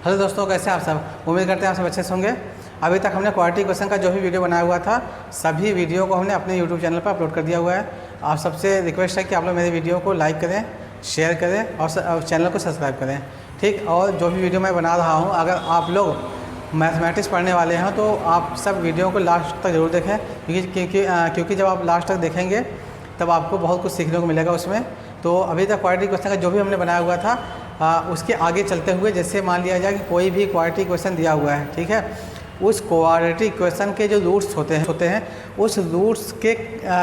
Hello दोस्तों, कैसे आप सब। उम्मीद करते हैं आप सब अच्छे से होंगे। अभी तक हमने क्वाड्रेटिक क्वेश्चन का जो भी वीडियो बनाया हुआ था सभी वीडियो को हमने अपने यूट्यूब चैनल पर अपलोड कर दिया हुआ है। आप सबसे रिक्वेस्ट है कि आप लोग मेरे वीडियो को लाइक करें, शेयर करें और चैनल को सब्सक्राइब करें, ठीक। और जो भी वीडियो मैं बना रहा हूँ, अगर आप लोग मैथमेटिक्स पढ़ने वाले हैं तो आप सब वीडियो को लास्ट तक ज़रूर देखें, क्योंकि जब आप लास्ट तक देखेंगे तब आपको बहुत कुछ सीखने को मिलेगा उसमें। तो अभी तक क्वाड्रेटिक क्वेश्चन का जो भी हमने बनाया हुआ था उसके आगे चलते हुए, जैसे मान लिया जाए कि कोई भी क्वाड्रेटिक क्वेश्चन दिया हुआ है, ठीक है, उस क्वाड्रेटिक क्वेश्चन के जो रूट्स होते हैं उस रूट्स के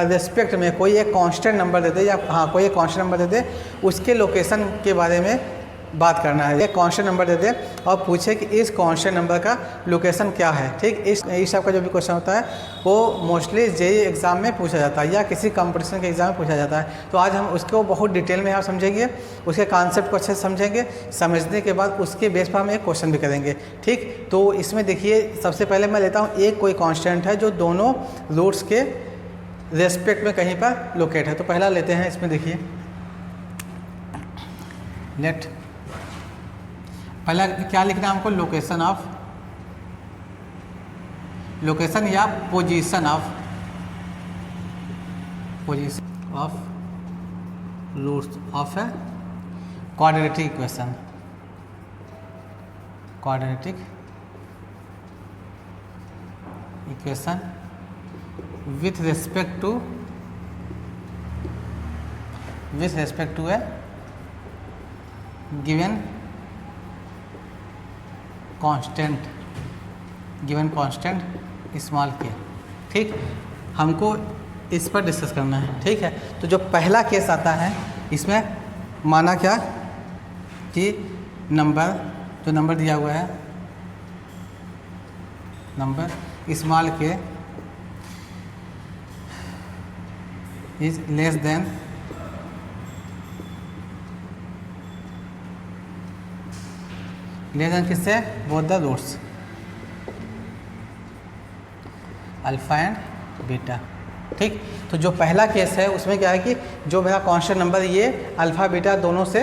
रिस्पेक्ट में कोई एक कांस्टेंट नंबर दे दे, या कोई एक कांस्टेंट नंबर दे दे, उसके लोकेशन के बारे में बात करना है। एक कांस्टेंट नंबर दे दे और पूछे कि इस कांस्टेंट नंबर का लोकेशन क्या है, ठीक। इस टाइप का जो भी क्वेश्चन होता है वो मोस्टली जेईई एग्ज़ाम में पूछा जाता है या किसी कंपटीशन के एग्ज़ाम में पूछा जाता है। तो आज हम उसको बहुत डिटेल में आप समझेंगे, उसके कॉन्सेप्ट को अच्छे से समझेंगे। समझने के बाद उसके बेस पर हम एक क्वेश्चन भी करेंगे, ठीक। तो इसमें देखिए, सबसे पहले मैं लेता हूँ एक कोई कॉन्स्टेंट है जो दोनों रूट्स के रेस्पेक्ट में कहीं पर लोकेट है। तो पहला लेते हैं, इसमें देखिए लेट, पहला क्या लिखना है हमको, लोकेशन या पोजीशन ऑफ रूट्स ऑफ है quadratic equation with respect to a given constant small k, ठीक। हमको इस पर डिस्कस करना है, ठीक है। तो जो पहला केस आता है इसमें माना क्या कि जो नंबर दिया हुआ है, number small k is less than किससे, both the roots alpha and beta, ठीक। तो जो पहला केस है उसमें क्या है कि जो मेरा कांस्टेंट नंबर ये अल्फ़ा बीटा दोनों से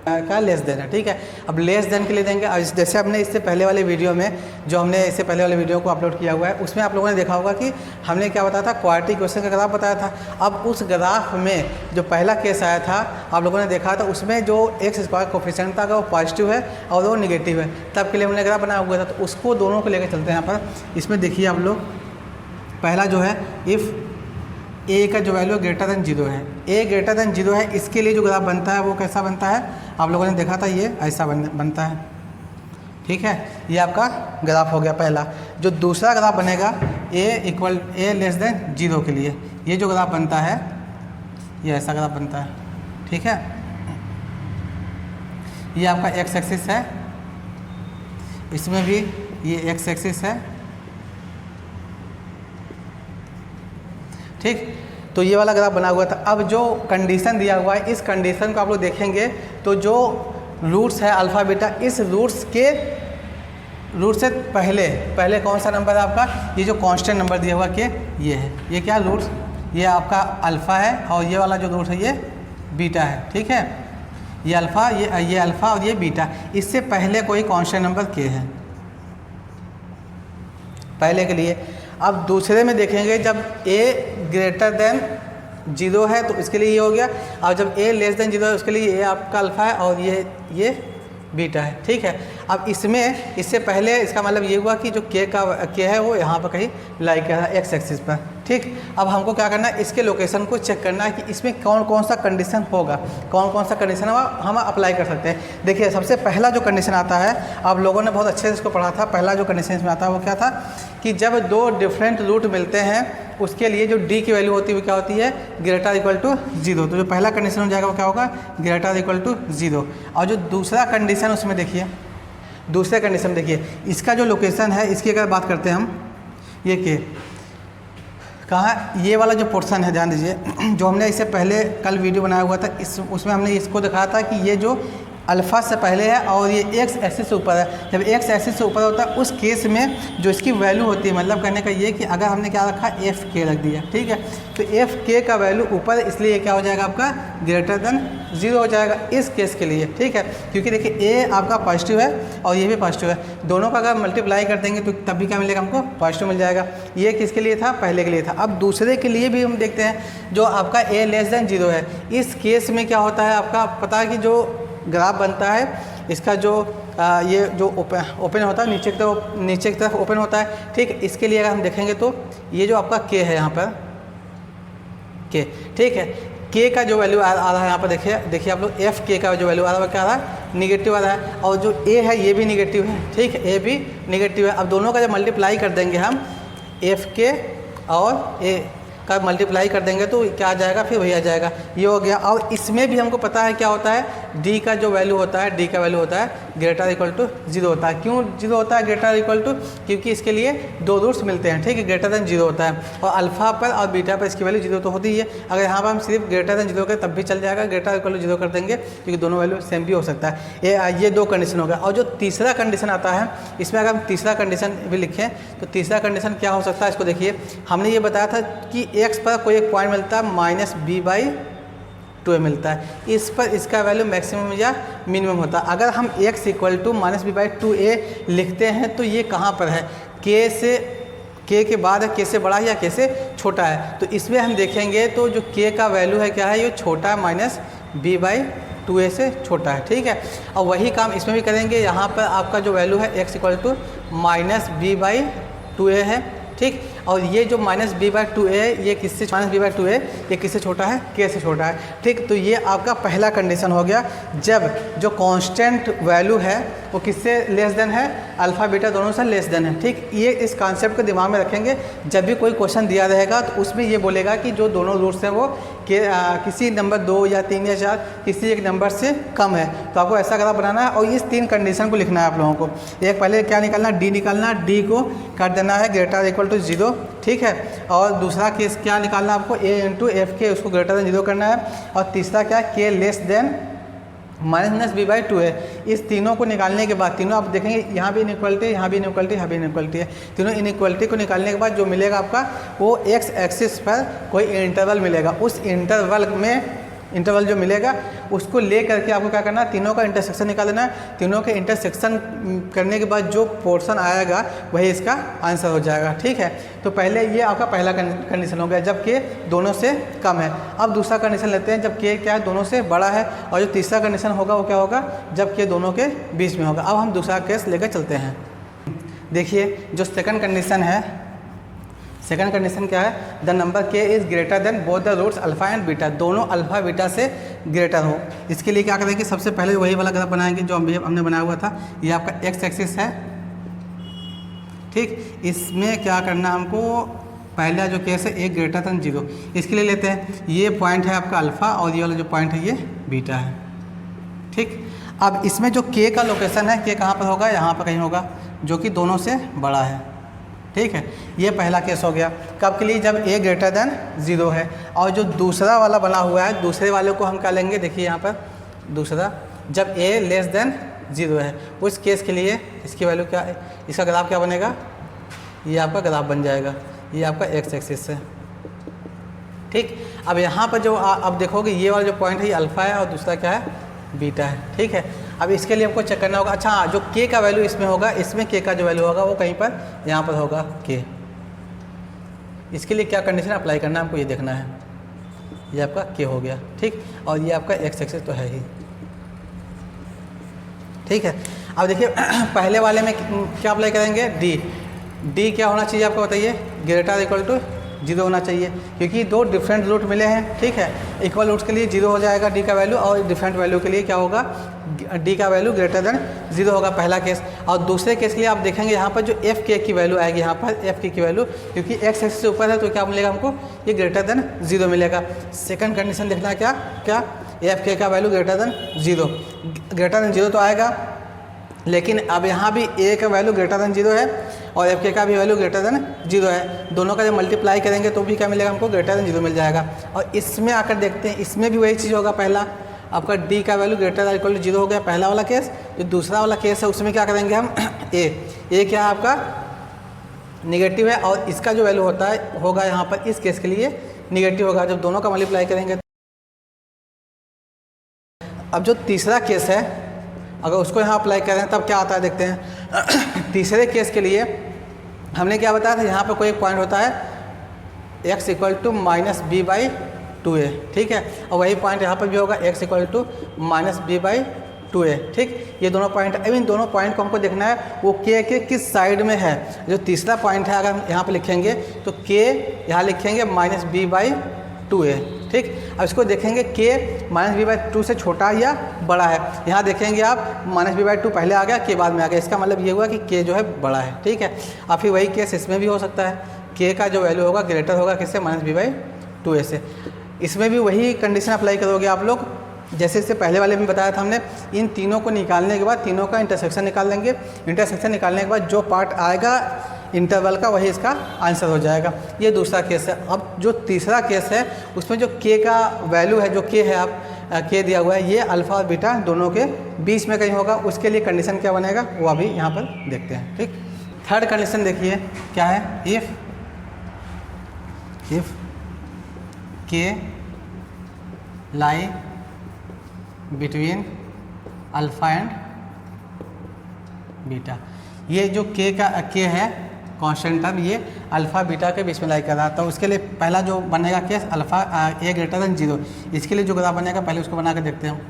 क्या लेस देन है, ठीक है। अब लेस देन के लिए देंगे, जैसे हमने इससे पहले वाले वीडियो में को अपलोड किया हुआ है, उसमें आप लोगों ने देखा होगा कि हमने क्या बताया था, क्वाड्रेटिक क्वेश्चन का ग्राफ बताया था। अब उस ग्राफ में जो पहला केस आया था आप लोगों ने देखा था, उसमें जो एक्स स्क्वायर कोफिशिएंट था वो पॉजिटिव है और वो निगेटिव है, तब के लिए हमने ग्राफ बनाया हुआ था। तो उसको दोनों को लेकर चलते हैं यहाँ पर। इसमें देखिए आप लोग, पहला जो है इफ़ ए का जो वैल्यू ग्रेटर देन 0 है, ए ग्रेटर देन 0 है, इसके लिए जो ग्राफ बनता है वो कैसा बनता है, आप लोगों ने देखा था ये ऐसा बनता है, ठीक है। ये आपका ग्राफ हो गया पहला। जो दूसरा ग्राफ बनेगा ए लेस देन 0 के लिए, ये जो ग्राफ बनता है ये ऐसा ग्राफ बनता है, ठीक है। ये आपका एक्स एक्सिस है, इसमें भी ये एक्स एक्सिस है, ठीक। तो ये वाला ग्राफ बना हुआ था। अब जो कंडीशन दिया हुआ है, इस कंडीशन को आप लोग देखेंगे तो जो रूट्स है अल्फ़ा बीटा, इस रूट से पहले कौन सा नंबर है आपका, ये जो कांस्टेंट नंबर दिया हुआ कि ये है, ये क्या रूट्स, ये आपका अल्फ़ा है और ये वाला जो रूट है ये बीटा है, ठीक है। ये अल्फ़ा, ये अल्फ़ा और ये बीटा, इससे पहले कोई कांस्टेंट नंबर के है पहले के लिए। अब दूसरे में देखेंगे, जब a ग्रेटर देन 0 है तो इसके लिए ये हो गया, और जब a लेस देन 0 है उसके लिए ये आपका अल्फ़ा है और ये बीटा है, ठीक है। अब इससे पहले इसका मतलब ये हुआ कि जो के है वो यहाँ पर कहीं लाई कर रहा है एक्स एक्सिस पर, ठीक। अब हमको क्या करना है, इसके लोकेशन को चेक करना है कि इसमें कौन सा कंडीशन होगा, कौन सा कंडीशन हम अप्लाई कर सकते हैं। देखिए, सबसे पहला जो कंडीशन आता है, आप लोगों ने बहुत अच्छे से इसको पढ़ा था। पहला जो कंडीशन इसमें आता है वो क्या था कि जब दो डिफरेंट रूट मिलते हैं उसके लिए जो डी की वैल्यू होती है वो क्या होती है, ग्रेटर इक्वल टू 0। तो जो पहला कंडीशन हो जाएगा वो क्या होगा, ग्रेटर इक्वल टू 0। और जो दूसरा कंडीशन उसमें देखिए, दूसरे कंडीशन देखिए, इसका जो लोकेशन है, इसकी अगर बात करते हैं हम, ये के कहाँ, ये वाला जो पोर्शन है, ध्यान दीजिए, जो हमने इससे पहले कल वीडियो बनाया हुआ था, उसमें हमने इसको दिखाया था कि ये जो अल्फ़ा से पहले है और ये एक्स एक्सिस से ऊपर है। जब एक्स एक्सिस से ऊपर होता है उस केस में जो इसकी वैल्यू होती है, मतलब कहने का ये कि अगर हमने क्या रखा, एफ के रख दिया, ठीक है, तो एफ के का वैल्यू ऊपर, इसलिए क्या हो जाएगा आपका ग्रेटर देन जीरो हो जाएगा इस केस के लिए, ठीक है। क्योंकि देखिए ए आपका पॉजिटिव है और ये भी पॉजिटिव है, दोनों का अगर मल्टीप्लाई कर देंगे तो तब भी क्या मिलेगा हमको, पॉजिटिव मिल जाएगा। ये किसके लिए था, पहले के लिए था। अब दूसरे के लिए भी हम देखते हैं, जो आपका ए लेस देन जीरो है, इस केस में क्या होता है आपका पता है कि जो ग्राफ बनता है इसका जो ये जो ओपन होता है नीचे की तरफ ओपन होता है, ठीक। इसके लिए अगर हम देखेंगे तो ये जो आपका के है यहाँ पर के, ठीक है, के का जो वैल्यू आ रहा है यहाँ पर देखिए आप लोग, एफ के का जो वैल्यू आ रहा है क्या आ रहा है, निगेटिव आ रहा है, और जो ए है ये भी निगेटिव है, ठीक है, ए भी निगेटिव है। अब दोनों का जब मल्टीप्लाई कर देंगे हम, एफ के और ए का मल्टीप्लाई कर देंगे तो क्या आ जाएगा, फिर वही आ जाएगा, ये हो गया। और इसमें भी हमको पता है क्या होता है, डी का जो वैल्यू होता है, डी का वैल्यू होता है ग्रेटर इक्वल टू जीरो होता है। क्यों जीरो होता है ग्रेटर इक्वल टू, क्योंकि इसके लिए दो रूट्स मिलते हैं, ठीक है, ग्रेटर देन जीरो होता है, और अल्फा पर और बीटा पर इसकी वैल्यू जीरो तो होती ही है। अगर यहाँ पर हम सिर्फ ग्रेटर देन जीरो करें तब भी चल जाएगा, ग्रेटर इक्वल टू जीरो कर देंगे क्योंकि दोनों वैल्यू सेम भी हो सकता है। ये दो कंडीशन हो गया। और जो तीसरा कंडीशन आता है, इसमें अगर हम तीसरा कंडीशन भी लिखें तो तीसरा कंडीशन क्या हो सकता है, इसको देखिए, हमने ये बताया था कि एक्स पर कोई एक पॉइंट मिलता है माइनस बी बाई 2a मिलता है, इस पर इसका वैल्यू मैक्सिमम या मिनिमम होता है। अगर हम x equal to minus b by 2a लिखते हैं तो ये कहाँ पर है, k के बाद है, k से बड़ा है या k से छोटा है, तो इसमें हम देखेंगे तो जो k का वैल्यू है क्या है, ये छोटा है, माइनस बी बाई 2a से छोटा है, ठीक है। और वही काम इसमें भी करेंगे, यहाँ पर आपका जो वैल्यू है x equal to minus b by 2a है, ठीक। और ये जो माइनस बी बाई 2a ये किससे, माइनस बी बाई 2a ये किससे छोटा है, के से छोटा है, ठीक। तो ये आपका पहला कंडीशन हो गया, जब जो कांस्टेंट वैल्यू है वो किससे लेस देन है, अल्फ़ा बीटा दोनों से लेस देन है, ठीक। ये इस कॉन्सेप्ट को दिमाग में रखेंगे, जब भी कोई क्वेश्चन दिया रहेगा तो उसमें ये बोलेगा कि जो दोनों रूट्स हैं वो किसी नंबर 2 या 3 या 4 किसी एक नंबर से कम है, तो आपको ऐसा ग्राफ बनाना है और इस 3 कंडीशन को लिखना है आप लोगों को। एक पहले क्या निकालना, डी निकालना, डी को कर देना है ग्रेटर इक्वल टू जीरो, ठीक है। और दूसरा केस क्या निकालना है आपको, ए इंटू एफ के, उसको ग्रेटर देन जीरो करना है। और तीसरा क्या, k less than minus b by 2 है। इस तीनों को निकालने के बाद, तीनों आप देखेंगे यहाँ भी इनइक्वालिटी, यहाँ भी इनइक्वालिटी, यहाँ भी इनइक्वालिटी है, तीनों इनइक्वालिटी को निकालने के बाद जो मिलेगा आपका वो एक्स एक्सिस पर कोई इंटरवल मिलेगा, उस इंटरवल जो मिलेगा उसको ले करके आपको क्या करना है, तीनों का इंटरसेक्शन निकाल देना है। तीनों के इंटरसेक्शन करने के बाद जो पोर्शन आएगा वही इसका आंसर हो जाएगा, ठीक है। तो पहले ये आपका पहला कंडीशन हो गया, जब के दोनों से कम है। अब दूसरा कंडीशन लेते हैं, जब के क्या है, दोनों से बड़ा है। और जो तीसरा कंडीशन होगा वो क्या होगा, जब के दोनों के बीच में होगा। अब हम दूसरा केस लेकर चलते हैं। देखिए जो सेकंड कंडीशन है, सेकंड कंडीशन क्या है, the number k is greater than both the roots alpha and beta, दोनों अल्फ़ा बीटा से ग्रेटर हो। इसके लिए क्या करेंगे, सबसे पहले वही वाला ग्राफ बनाएंगे जो हमने बनाया हुआ था। ये आपका एक्स एक्सिस है, ठीक। इसमें क्या करना हमको, पहला जो केस है ए ग्रेटर देन जीरो, इसके लिए लेते हैं, ये पॉइंट है आपका अल्फ़ा और ये वाला जो पॉइंट है ये बीटा है, ठीक। अब इसमें जो के का लोकेशन है, के कहाँ पर होगा, यहाँ पर कहीं होगा, जो कि दोनों से बड़ा है, ठीक है। ये पहला केस हो गया, कब के लिए, जब ए ग्रेटर देन जीरो है। और जो दूसरा वाला बना हुआ है, दूसरे वाले को हम क्या लेंगे, देखिए यहाँ पर दूसरा, जब ए लेस देन जीरो है, उस केस के लिए इसकी वैल्यू क्या है, इसका ग्राफ क्या बनेगा, ये आपका ग्राफ बन जाएगा, ये आपका एक्स एक्सिस है, ठीक। अब यहाँ पर जो अब देखोगे ये वाला जो पॉइंट है ये अल्फ़ा है और दूसरा क्या है, बीटा है, ठीक है। अब इसके लिए हमको चेक करना होगा, अच्छा जो के का वैल्यू इसमें होगा, इसमें के का जो वैल्यू होगा वो कहीं पर यहाँ पर होगा के। इसके लिए क्या कंडीशन अप्लाई करना है हमको, ये देखना है, ये आपका के हो गया, ठीक। और ये आपका एक्स एक्सिस तो है ही, ठीक है। अब देखिए पहले वाले में क्या अप्लाई करेंगे, डी क्या होना चाहिए आपको बताइए, ग्रेटर इक्वल टू जीरो होना चाहिए, क्योंकि दो डिफरेंट रूट मिले हैं, ठीक है। इक्वल रूट्स के लिए जीरो हो जाएगा डी का वैल्यू, और डिफरेंट वैल्यू के लिए क्या होगा, डी का वैल्यू ग्रेटर देन जीरो होगा, पहला केस। और दूसरे केस के लिए आप देखेंगे यहाँ पर जो एफ के की वैल्यू आएगी, यहाँ पर एफ के की वैल्यू, क्योंकि एक्स एक्सिस से ऊपर है तो क्या मिलेगा हमको, ये ग्रेटर देन जीरो मिलेगा। सेकंड कंडीशन देखना क्या एफ के का वैल्यू ग्रेटर देन जीरो तो आएगा, लेकिन अब यहाँ भी ए का वैल्यू ग्रेटर देन जीरो है और एफ के का भी वैल्यू ग्रेटर देन जीरो है। दोनों का जब मल्टीप्लाई करेंगे तो भी क्या मिलेगा हमको, ग्रेटर देन जीरो मिल जाएगा। और इसमें आकर देखते हैं, इसमें भी वही चीज़ होगा, पहला आपका डी का value greater than equal to zero हो गया, पहला वाला केस। जो दूसरा वाला केस है उसमें क्या करेंगे हम, ए क्या है आपका निगेटिव है और इसका जो वैल्यू होगा यहाँ पर इस केस के लिए निगेटिव होगा। जब दोनों का मल्टीप्लाई करेंगे अब जो तीसरा केस है, अगर उसको यहाँ अप्लाई करें तब क्या आता है देखते हैं। तीसरे केस के लिए हमने क्या बताया था, यहाँ पर कोई एक पॉइंट होता है x equal to minus b by 2a, ठीक है, और वही पॉइंट यहाँ पर भी होगा x equal to minus b by 2a, ठीक। ये दोनों पॉइंट, अब इन दोनों पॉइंट को हमको देखना है वो k के किस साइड में है। जो तीसरा पॉइंट है अगर हम यहाँ पे लिखेंगे तो k यहाँ लिखेंगे माइनस बी बाई 2a, ठीक। अब इसको देखेंगे k माइनस बी बाई 2 से छोटा या बड़ा है। यहाँ देखेंगे आप माइनस बी बाई 2 पहले आ गया, k बाद में आ गया, इसका मतलब ये हुआ कि k जो है बड़ा है, ठीक है। अब फिर वही केस इसमें भी हो सकता है, k का जो वैल्यू होगा ग्रेटर होगा किससे, माइनस बी बाई 2a से। इसमें भी वही कंडीशन अप्लाई करोगे आप लोग जैसे इससे पहले वाले में बताया था हमने। इन तीनों को निकालने के बाद तीनों का इंटरसेक्शन निकाल लेंगे। इंटरसेक्शन निकालने के बाद जो पार्ट आएगा इंटरवल का वही इसका आंसर हो जाएगा। ये दूसरा केस है। अब जो तीसरा केस है उसमें जो k का वैल्यू है, जो k है आप k दिया हुआ है, ये अल्फ़ा और बीटा दोनों के बीच में कहीं होगा। उसके लिए कंडीशन क्या बनेगा वो अभी यहाँ पर देखते हैं, ठीक। थर्ड कंडीशन देखिए क्या है, if k lie between alpha and beta. ये जो k है कांस्टेंट टर्म, ये अल्फ़ा बीटा के बीच में लाई कर रहा था। उसके लिए पहला जो बनेगा case alpha a greater than 0, इसके लिए जो ग्राफ बनेगा पहले उसको बना के देखते हैं।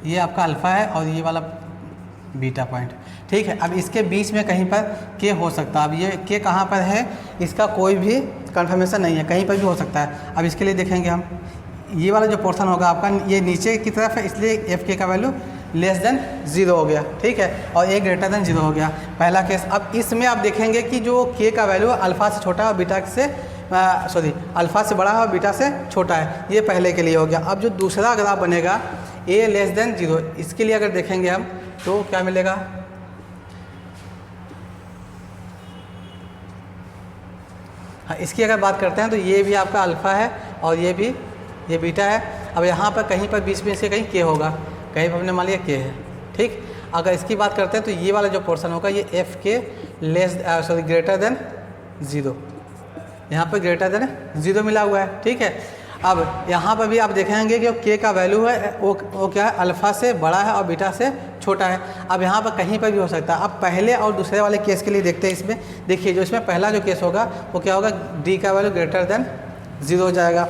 ये आपका अल्फ़ा है और ये वाला बीटा पॉइंट, ठीक है। अब इसके बीच में कहीं पर k हो सकता है। अब ये k कहाँ पर है इसका कोई भी कंफर्मेशन नहीं है, कहीं पर भी हो सकता है। अब इसके लिए देखेंगे हम, ये वाला जो पोर्शन होगा आपका ये नीचे की तरफ है, इसलिए एफ के का वैल्यू लेस देन 0 हो गया, ठीक है, और a ग्रेटर देन 0 हो गया, पहला केस। अब इसमें आप देखेंगे कि जो k का वैल्यू अल्फ़ा से छोटा और बीटा से अल्फ़ा से बड़ा है और बीटा से छोटा है, ये पहले के लिए हो गया। अब जो दूसरा ग्राफ बनेगा a लेस देन 0, इसके लिए अगर देखेंगे हम तो क्या मिलेगा, हाँ, इसकी अगर बात करते हैं तो ये भी आपका अल्फ़ा है और ये बीटा है। अब यहाँ पर कहीं पर बीच में से कहीं k होगा, कहीं पर हमने मान लिया k है, ठीक। अगर इसकी बात करते हैं तो ये वाला जो पोर्शन होगा ये एफ के ग्रेटर देन 0, यहाँ पर ग्रेटर देन 0 मिला हुआ है, ठीक है। अब यहाँ पर भी आप देखेंगे कि k का वैल्यू है वो क्या है, अल्फ़ा से बड़ा है और बीटा से छोटा है। अब यहाँ पर कहीं पर भी हो सकता है। अब पहले और दूसरे वाले केस के लिए देखते हैं। इसमें देखिए जो इसमें पहला जो केस होगा वो क्या होगा, d का वैल्यू ग्रेटर देन 0 हो जाएगा,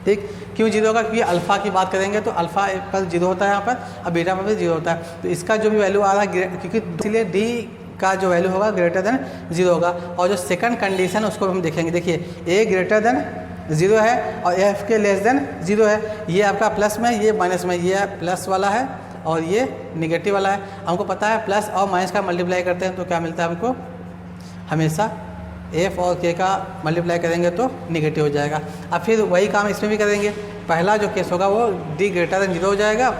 ठीक। क्यों 0 होगा, क्योंकि अल्फ़ा की बात करेंगे तो अल्फ़ा का 0 होता है यहाँ पर, और बीटा पर भी 0 होता है। तो इसका जो भी वैल्यू आ रहा है, क्योंकि इसलिए d का जो वैल्यू होगा ग्रेटर देन 0 होगा। और जो सेकंड कंडीशन उसको हम देखेंगे, देखिए a ग्रेटर देन 0 है और एफ के लेस देन 0 है। ये आपका प्लस में, ये माइनस में, ये प्लस वाला है और ये निगेटिव वाला है। हमको पता है प्लस और माइनस का मल्टीप्लाई करते हैं तो क्या मिलता है हमको, हमेशा एफ और के का मल्टीप्लाई करेंगे तो निगेटिव हो जाएगा। अब फिर वही काम इसमें भी करेंगे। पहला जो केस होगा वो डी ग्रेटर देन 0 हो जाएगा,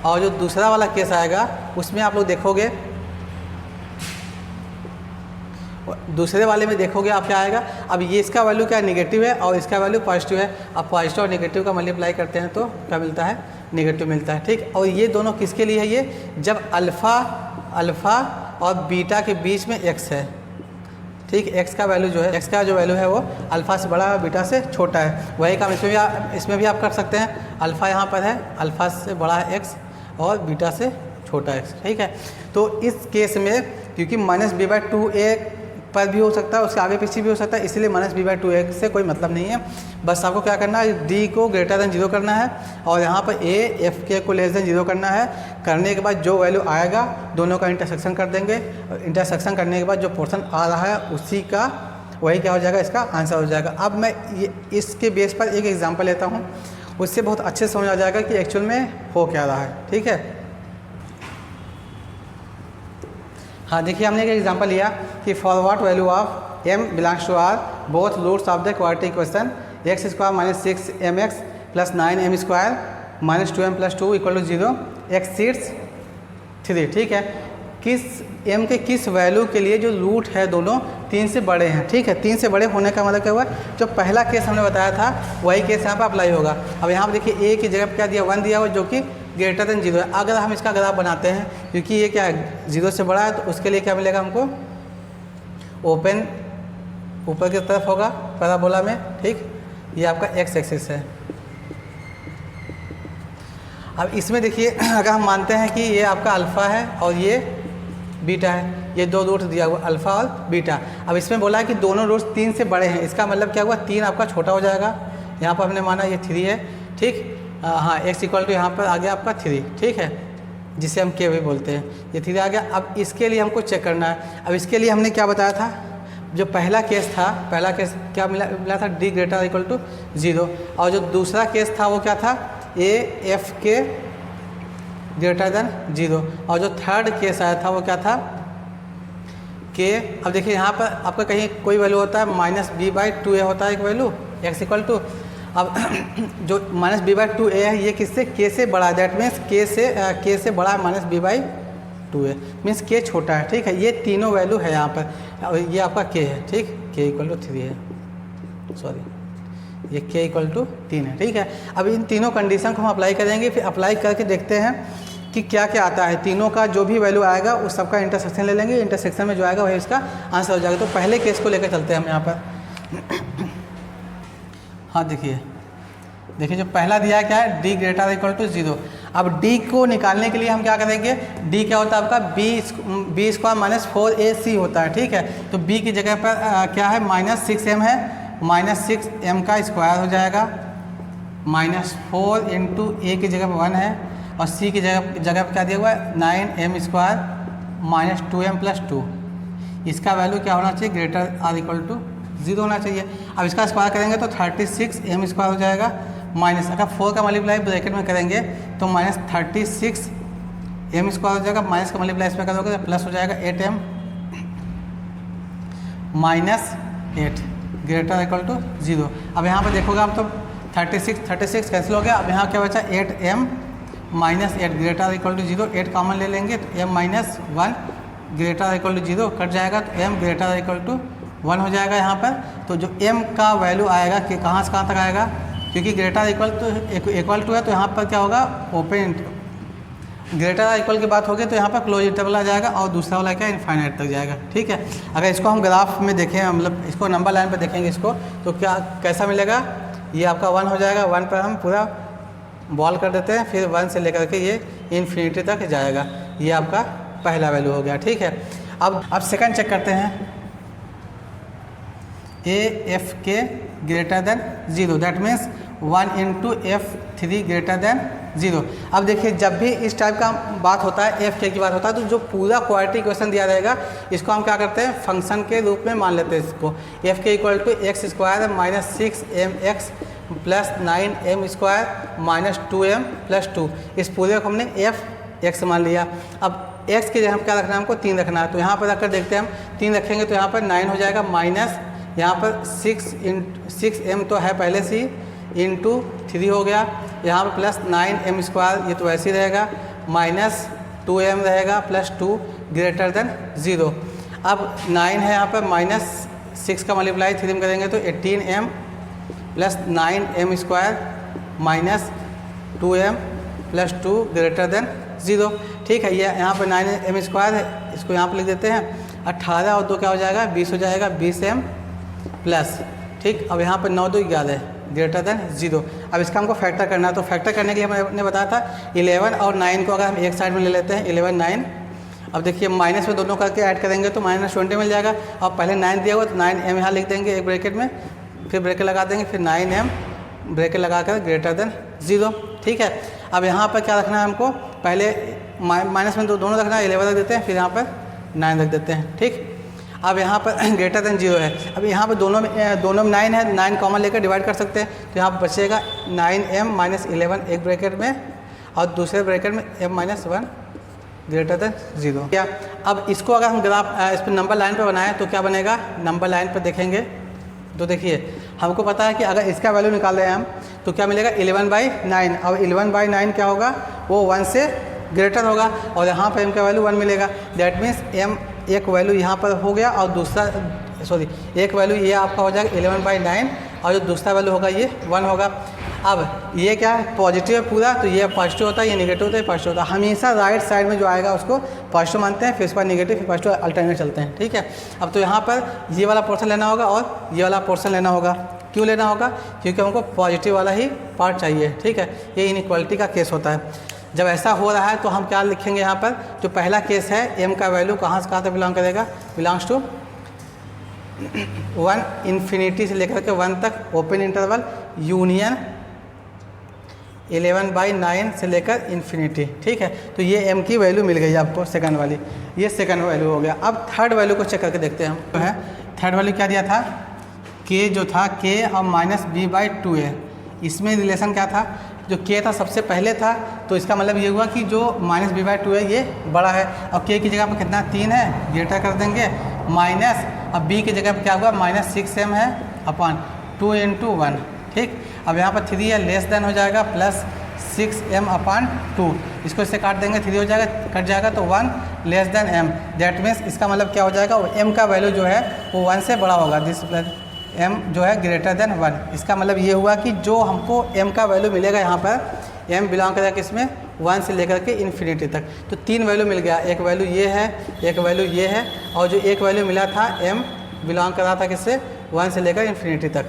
और जो दूसरा वाला केस आएगा उसमें आप लोग देखोगे, दूसरे वाले में देखोगे आप क्या आएगा। अब ये इसका वैल्यू क्या निगेटिव है और इसका वैल्यू पॉजिटिव है। अब पॉजिटिव और नेगेटिव का मल्टीप्लाई करते हैं तो क्या मिलता है, नेगेटिव मिलता है, ठीक। और ये दोनों किसके लिए है, ये जब अल्फ़ा और बीटा के बीच में x है, ठीक। x का वैल्यू जो है, x का जो वैल्यू है वो अल्फ़ा से बड़ा है, बीटा से छोटा है। वही काम इसमें भी आप कर सकते हैं। अल्फ़ा यहाँ पर है, अल्फ़ा से बड़ा है x और बीटा से छोटा है x, ठीक है। तो इस केस में क्योंकि माइनस बी बाई 2a पर भी हो सकता है, उसके आगे पीछे भी हो सकता है, इसलिए माइनस बी बाई 2a से कोई मतलब नहीं है। बस आपको क्या करना है, d को ग्रेटर देन 0 करना है और यहाँ पर a एफ के को लेस देन 0 करना है। करने के बाद जो वैल्यू आएगा दोनों का इंटरसेक्शन कर देंगे। इंटरसेक्शन करने के बाद जो पोर्शन आ रहा है उसी का वही क्या हो जाएगा, इसका आंसर हो जाएगा। अब मैं ये इसके बेस पर एक एग्जाम्पल लेता हूँ, उससे बहुत अच्छे समझ आ जाएगा कि एक्चुअल में हो क्या रहा है, ठीक है। हाँ, देखिए हमने एक एग्जांपल लिया कि for what value of m belongs to r both roots of the quadratic equation x square minus 6mx plus 9m square minus 2m plus 2 equal to 0 exceeds 3, ठीक है। किस m के किस वैल्यू के लिए जो रूट है दोनों 3 से बड़े हैं, ठीक है। 3 से बड़े होने का मतलब क्या हुआ, जो पहला केस हमने बताया था वही केस यहाँ पर अप्लाई होगा। अब यहाँ पर देखिए a की जगह क्या दिया, 1 दिया हुआ, जो कि ग्रेटर देन 0 है। अगर हम इसका ग्राफ बनाते हैं, क्योंकि ये क्या है 0 से बड़ा है, तो उसके लिए क्या मिलेगा हमको, ओपन ऊपर की तरफ होगा पैराबोला में, ठीक। ये आपका एक्स एक्सिस है। अब इसमें देखिए अगर हम मानते हैं कि ये आपका अल्फ़ा है और ये बीटा है, ये दो रूट दिया हुआ अल्फ़ा और बीटा। अब इसमें बोला है कि दोनों रूट्स 3 से बड़े हैं, इसका मतलब क्या हुआ 3 आपका छोटा हो जाएगा। यहाँ पर हमने माना ये 3 है, ठीक। हाँ, x इक्वल टू यहाँ पर आ गया आपका 3, ठीक है, जिसे हम के भी बोलते हैं, ये 3 आ गया। अब इसके लिए हमको चेक करना है। अब इसके लिए हमने क्या बताया था, जो पहला केस था, पहला केस क्या मिला था, d ग्रेटर इक्वल टू 0, और जो दूसरा केस था वो क्या था, a f के ग्रेटर देन 0, और जो थर्ड केस आया था वो क्या था, के। अब देखिए यहाँ पर आपका कहीं कोई वैल्यू होता है -b/2a होता है एक वैल्यू x इक्वल टू। अब जो -b/2a है ये किससे, k से बड़ा है, दैट मीन्स k से बड़ा है -b/2a, मीन्स k छोटा है, ठीक है। ये तीनों वैल्यू है यहाँ पर, और ये आपका k है, ठीक, k इक्वल टू 3 है, सॉरी ये k इक्वल टू 3 है, ठीक है। अब इन तीनों कंडीशन को हम अप्लाई करेंगे, फिर अप्लाई करके देखते हैं कि क्या क्या आता है। तीनों का जो भी वैल्यू आएगा उस सबका इंटरसेक्शन ले लेंगे, इंटरसेक्शन में जो आएगा वही इसका आंसर हो जाएगा। तो पहले केस को लेकर चलते हैं हम यहाँ पर। हाँ देखिए जो पहला दिया है क्या है, d ग्रेटर इक्वल टू 0। अब d को निकालने के लिए हम क्या करेंगे, d क्या होता है आपका b स्क्वायर माइनस 4ac होता है, ठीक है। तो b की जगह पर क्या है -6m है, -6m का स्क्वायर हो जाएगा, -4 इंटू a की जगह पर 1 है, और c की जगह पर क्या दिया हुआ है 9m स्क्वायर -2m प्लस 2। इसका वैल्यू क्या होना चाहिए, ग्रेटर आर इक्वल टू 0 होना चाहिए। अब इसका स्क्वायर करेंगे तो 36m स्क्वायर हो जाएगा, माइनस अगर 4 का मल्टीप्लाई ब्रैकेट में करेंगे तो -36m स्क्वायर हो जाएगा, माइनस का मल्टीप्लाई इसमें करोगे तो प्लस हो जाएगा 8m -8 ग्रेटर इक्वल टू 0। अब यहाँ पर देखोगे आप तो 36 कैंसिल हो गया। अब यहाँ क्या बचा 8m -8 greater equal to 0, 8 common ले लेंगे तो m -1 greater equal to 0 cut जाएगा, तो m ग्रेटर इक्वल टू 1 हो जाएगा यहाँ पर। तो जो m का वैल्यू आएगा कि कहाँ से कहाँ तक आएगा, क्योंकि ग्रेटर इक्वल टू है तो यहाँ पर क्या होगा ओपन, ग्रेटर इक्वल की बात होगी तो यहाँ पर क्लोज इंटरवल आ जाएगा, और दूसरा वाला क्या इनफाइनाइट तक जाएगा, ठीक है। अगर इसको हम ग्राफ में देखें, मतलब इसको नंबर लाइन पर देखेंगे इसको, तो क्या कैसा मिलेगा, ये आपका 1 हो जाएगा, 1 पर हम पूरा बॉल कर देते हैं, फिर 1 से लेकर के ये इन्फिनिटी तक जाएगा। ये आपका पहला वैल्यू हो गया, ठीक है। अब सेकंड चेक करते हैं, a f के greater than 0, that means 1 into f3 greater than 0। अब देखिए जब भी इस टाइप का बात होता है, एफ के की बात होता है, तो जो पूरा क्वाड्रेटिक इक्वेशन दिया रहेगा इसको हम क्या करते हैं, फंक्शन के रूप में मान लेते हैं इसको। एफ के equal to x square -6mx plus 9m square -2m plus 2, इस पूरे को हमने एफ एक्स मान लिया। अब एक्स के जगह क्या रखना है, हमको 3 रखना है, तो यहाँ पर रखकर देखते हैं हम। 3 रखेंगे तो यहाँ पर 9 हो जाएगा, माइनस यहाँ पर 6m तो है पहले से ही, इंटू 3 हो गया, यहाँ पर प्लस 9m स्क्वायर, ये तो वैसे ही रहेगा, -2m रहेगा प्लस 2 ग्रेटर देन 0। अब 9 है यहाँ पर, -6 का मल्टीप्लाई 3 में करेंगे तो 18m plus 9m square -2m plus 2 greater than 0, ठीक है। ये यहाँ पर 9m स्क्वायर है, इसको यहाँ पर लिख देते हैं, 18 और 2 क्या हो जाएगा 20 हो जाएगा, 20m प्लस, ठीक। अब यहाँ पर 9 2 11 ग्रेटर देन 0। अब इसका हमको फैक्टर करना है, तो फैक्टर करने के लिए हमने बताया था 11 और 9 को अगर हम एक साइड में ले लेते हैं, 11 9। अब देखिए माइनस में दोनों करके ऐड करेंगे तो -20 मिल जाएगा। अब पहले 9 दिया हुआ तो 9m यहाँ लिख देंगे एक ब्रैकेट में, फिर ब्रैकेट लगा देंगे, फिर 9m ब्रैकेट लगा कर ग्रेटर देन 0, ठीक है। अब यहाँ पर क्या रखना है हमको, पहले माइनस में दोनों रखना है, 11 रख देते हैं, फिर यहाँ पर 9 रख देते हैं, ठीक। अब यहाँ पर ग्रेटर देन 0 है, अब यहाँ पर दोनों में 9 है, 9 कॉमन लेकर डिवाइड कर सकते हैं, तो यहाँ पर बचेगा 9m -11 एक ब्रैकेट में, और दूसरे ब्रैकेट में m -1 ग्रेटर देन 0। क्या अब इसको अगर हम ग्राफ इस पर नंबर लाइन पर बनाएं तो क्या बनेगा, नंबर लाइन पर देखेंगे तो देखिए हमको पता है कि अगर इसका वैल्यू निकाल रहे हैं हम तो क्या मिलेगा 11/9। अब 11/9 क्या होगा, वो 1 से ग्रेटर होगा, और यहाँ पर m का वैल्यू 1 मिलेगा, दैट मीन्स m एक वैल्यू यहाँ पर हो गया, और दूसरा एक वैल्यू ये आपका हो जाएगा 11/9, और जो दूसरा वैल्यू होगा ये 1 होगा। अब ये क्या है, पॉजिटिव है पूरा, तो ये पॉजिटिव होता है, ये नेगेटिव होता है, पॉजिटिव होता है। हमेशा राइट साइड में जो आएगा उसको पॉजिटिव मानते हैं, फिर उसके बाद नेगेटिव, फिर पॉजिटिव अल्टरनेट चलते हैं। ठीक है, अब तो यहाँ पर ये वाला पोर्शन लेना होगा और ये वाला पोर्शन लेना होगा। क्यों लेना होगा? क्योंकि हमको पॉजिटिव वाला ही पार्ट चाहिए। ठीक है, ये इनइक्वालिटी का केस होता है। जब ऐसा हो रहा है तो हम क्या लिखेंगे यहाँ पर? जो पहला केस है, m का वैल्यू कहाँ से कहाँ तक बिलोंग करेगा? बिलोंग्स टू 1 इन्फिनिटी से लेकर के 1 तक ओपन इंटरवल यूनियन 11/9 से लेकर इन्फिनिटी। ठीक है, तो ये m की वैल्यू मिल गई आपको सेकंड वाली, ये सेकंड वैल्यू हो गया। अब थर्ड वैल्यू को चेक करके देखते हैं हम। तो है थर्ड वैल्यू क्या दिया था? k जो था k और -b/2 है। इसमें रिलेशन क्या था? जो k था सबसे पहले था, तो इसका मतलब ये हुआ कि जो -b/2 है ये बड़ा है। अब k की जगह पर कितना 3 है, ग्रेटर कर देंगे माइनस, अब b की जगह पर क्या हुआ -6m है अपॉन 2 × 1। ठीक, अब यहाँ पर 3 है, लेस देन हो जाएगा प्लस 6m अपॉन 2। इसको इससे काट देंगे, 3 हो जाएगा, कट जाएगा तो 1 less than m। That means इसका मतलब क्या हो जाएगा? m का वैल्यू जो है वो 1 से बड़ा होगा। दिस प्लस m जो है ग्रेटर देन 1। इसका मतलब ये हुआ कि जो हमको m का वैल्यू मिलेगा यहाँ पर, m बिलोंग करेगा किसमें? 1 से लेकर के इन्फिनिटी तक। तो 3 वैल्यू मिल गया, एक वैल्यू ये है, एक वैल्यू ये है, और जो एक वैल्यू मिला था m बिलोंग कर रहा था किससे? 1 से लेकर इन्फिनिटी तक।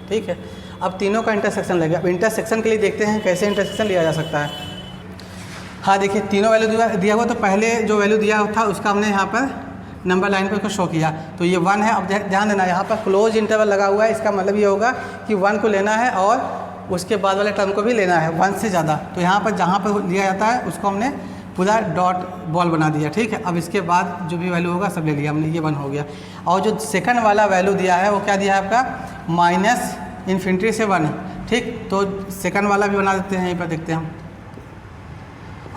ठीक है, अब तीनों का इंटरसेक्शन लगेगा। अब इंटरसेक्शन के लिए देखते हैं कैसे इंटरसेक्शन लिया जा सकता है। हाँ देखिए, तीनों वैल्यू दिया हुआ, तो पहले जो वैल्यू दिया था उसका हमने यहाँ पर नंबर लाइन पर उसको शो किया, तो ये 1 है। अब ध्यान देना, यहाँ पर क्लोज इंटरवल लगा हुआ है, इसका मतलब ये होगा कि 1 को लेना है और उसके बाद वाले टर्म को भी लेना है 1 से ज़्यादा। तो यहाँ पर जहाँ पर लिया जाता है उसको हमने पूरा डॉट बॉल बना दिया। ठीक है, अब इसके बाद जो भी वैल्यू होगा सब ले लिया हमने, ये 1 हो गया। और जो सेकंड वाला वैल्यू दिया है वो क्या दिया है आपका? -इन्फिनिटी से 1। ठीक, तो सेकंड वाला भी बना देते हैं, यहीं पर देखते हैं हम।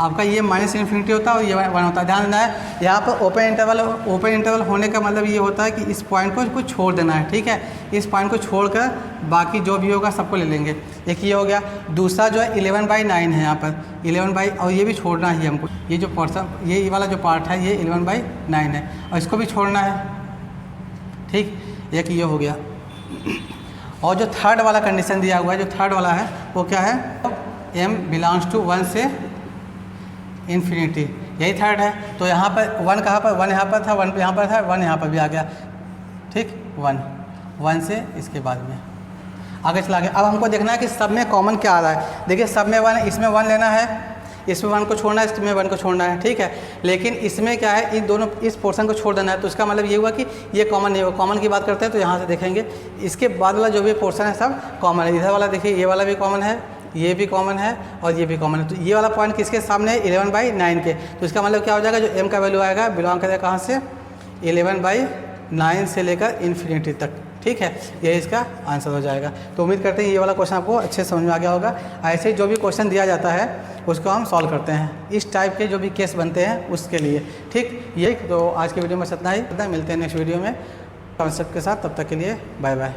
आपका ये -इन्फिनिटी होता है और ये 1 होता है। ध्यान देना है, यहाँ पर ओपन इंटरवल होने का मतलब ये होता है कि इस पॉइंट को कुछ छोड़ देना है। ठीक है, इस पॉइंट को छोड़कर बाकी जो भी होगा सबको ले लेंगे। एक ये हो गया। दूसरा जो है 11/9 है, यहाँ पर 11 और ये भी छोड़ना है हमको। ये जो पोर्शन, ये वाला जो पार्ट है ये 11/9 है और इसको भी छोड़ना है। ठीक, एक ये हो गया। और जो थर्ड वाला कंडीशन दिया हुआ है, जो थर्ड वाला है वो क्या है? m बिलोंग्स टू 1 से इन्फिनिटी, यही थर्ड है। तो यहाँ पर 1 कहाँ पर? 1 यहाँ पर था, 1 यहाँ पर था, 1 यहाँ पर भी आ गया। ठीक, 1 से इसके बाद में आगे चला गया। अब हमको देखना है कि सब में कॉमन क्या आ रहा है। देखिए, सब में 1, इसमें 1 लेना है, इसमें 1 को छोड़ना है, इसमें 1 को छोड़ना है। ठीक है, लेकिन इसमें क्या है? इन दोनों इस पोर्शन को छोड़ देना है। तो इसका मतलब ये हुआ कि ये कॉमन नहीं होगा। कॉमन की बात करते हैं तो यहाँ से देखेंगे, इसके बाद वाला जो भी पोर्शन है सब कॉमन है। इधर वाला देखिए, ये वाला भी कॉमन है, ये भी कॉमन है और ये भी कॉमन है। तो ये वाला पॉइंट किसके सामने है? 11/9 के। तो इसका मतलब क्या हो जाएगा? जो m का वैल्यू आएगा बिलोंग करेगा कहाँ से? 11/9 से लेकर इन्फिनिटी तक। ठीक है, यही इसका आंसर हो जाएगा। तो उम्मीद करते हैं ये वाला क्वेश्चन आपको अच्छे समझ में आ गया होगा। ऐसे जो भी क्वेश्चन दिया जाता है उसको हम सॉल्व करते हैं, इस टाइप के जो भी केस बनते हैं उसके लिए। ठीक, ये तो आज के वीडियो में इतना ही। मिलते हैं नेक्स्ट वीडियो में कॉन्सेप्ट के साथ। तब तक के लिए बाय बाय।